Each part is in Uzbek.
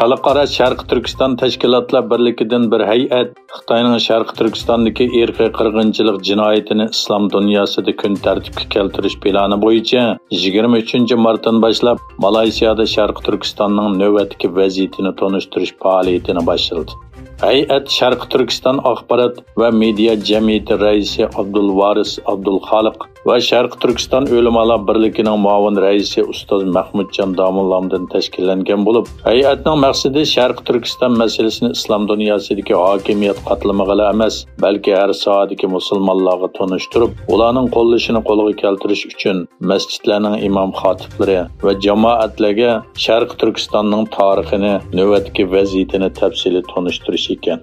Xalqaro Sharq Turkiston tashkilotlar birligidan bir hay'at Xitoyning Sharq Turkistondagi irqiy qirg'inchilik jinoyatini islom dunyosida kun tartibga keltirish plani bo'yicha 23 martdan boshlab Malayziyada Sharq Turkistonning navbatdagi vaziyatini tonishtirish faoliyatini boshladi. Hay'at Sharq Turkiston axborot va media jamiyati raisi Abdulvaris Abdulxoliq va Sharq Turkiston ulamolar birligining muavin raisi ustoz Mahmudjon Domullamdan tashkillangan bo'lib, hay'atning maqsadi Sharq Turkiston masalasini islom dunyosidagi hokimiyat qatlamig'ila emas, balki har soatdagi musulmonlarga tonishtirib, ularning qo'llashini qo'lga keltirish uchun masjidlarning imom xatiblari va jamoatlarga Sharq Turkistonning tarixini, navbatdagi vaziyatini tafsili tonishtirish ekan.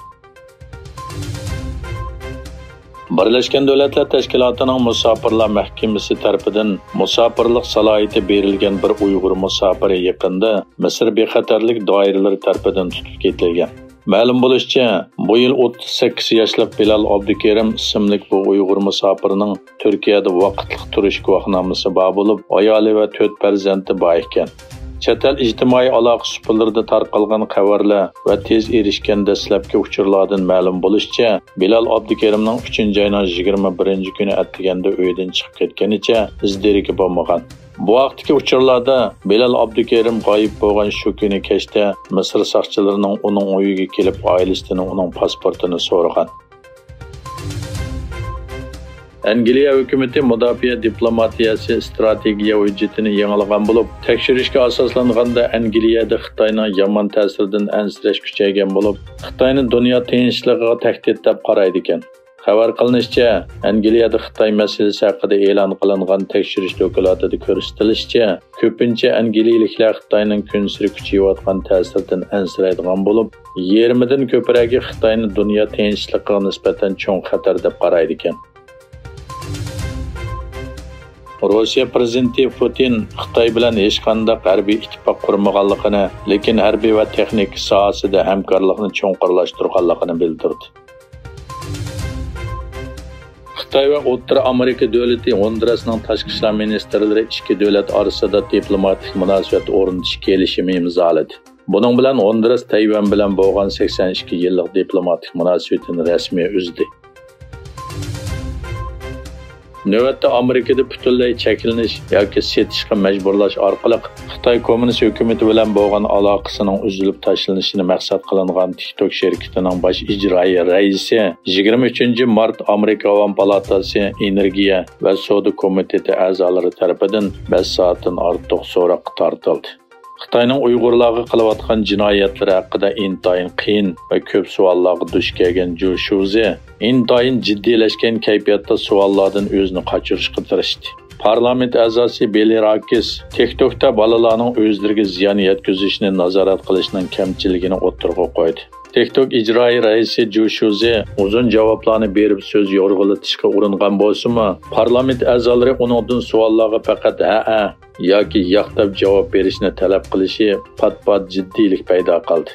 Birleşken Devletler Teşkilatı'nın Musafirlar Mahkemesi tarafından musafirlik salohiyati berilgan bir Uyg'ur musafiri yaqinda Misr bexatarlik doiralari tarafından tutib ketilgan. Ma'lum bo'lishicha, bu yil 38 yoshli Bilal Abdukerim ismli bu Uyg'ur musafirining Turkiyada vaqtlik turish guvohnomasi bor bo'lib, ayoli va 4 farzandi bor ekan. Çetel ijtimoiy aloqa supurlarida tarqalgan xabarlar va tez erishgan dastlabki uchurlardan ma'lum bo'lishicha, Bilal Abdukerimning 3-oyning 21-kuni atliganda uyidan chiqib ketganicha izderigi bo'lmagan. Bu vaqtdagi uchurlarda Bilal Abdukerim g'oyib bo'lgan shu kuni kechda Misr soqchilarining uning uyiga kelib, oilasidan uning pasportini so'ragan. Angliya hukumati mudofaa diplomatiyasi strategiya hujjatini yangilagan bo'lib, tekshirishga asoslanganda Angliyada Xitoyning yomon ta'siridan ansirash kuchaygan bo'lib, Xitoyni dunyo tinchligiga tahdid deb qaraydi ekan. Xabar qilinishicha, Angliyada Xitoy masalasi haqida e'lon qilingan tekshirish dokumentida ko'rsatilishicha, ko'pincha angliyaliklar Xitoyning kunsiri kuchayayotgan ta'siridan ansiraydigan bo'lib, 20 dan ko'pragi Xitoyni dunyo tinchligiga nisbatan cho'ng xatar deb qaraydi ekan. Rossiya prezidenti Putin Xitoy bilan hech qanday harbiy ittifoq qurmaganligini, lekin harbiy va texnik sohasida hamkorlikni cho'nqurlashtirganligini bildirdi. Xitoy va O'rta Amerika davlati Hondurasning tashqi ishlar ministrlari ikki davlat orasida diplomatik munosabat o'rnatish kelishimi imzoladi. Buning bilan Honduras Tayvan bilan bo'lgan 82 yillik diplomatik munosabatini rasmiy uzdi. Növbətdə Amerikada butunlay çəkiliniş yoki setishga majburlash orqali Xitoy kommunist hukumati bilan bo'lgan aloqasining uzilib tashlanishini maqsad qilingan TikTok şirketining bosh ijroiya raisi 23 mart Amerika Avam palatasi energiya va savdo komiteti a'zolari tomonidan 5 soatdan ortiq so'roqqa tortildi. Xitoyning Uyg'urlarga qilayotgan jinoyatlari haqida intayin qiyin va ko'p savollarga duch kelgan Zhu Shuzi intayin jiddiylashgan kayfiyatda savollardan o'zini qochirishga tirishdi. Parlament a'zosi Belirakis TikTokda bolalarning o'zlariga ziyon yetkazishni nazorat qilishning kamchiligini o'tirg'a qo'ydi. TikTok ijroiy raisi Zhu Shuzi uzun javoblarni berib so'z yorg'ulatishga uringan bo'lsa-mu, parlament a'zolari uningdan savollarga faqat ha yoki yo'q deb javob berishni talab qilishi pat-pat jiddiylik paydo qildi.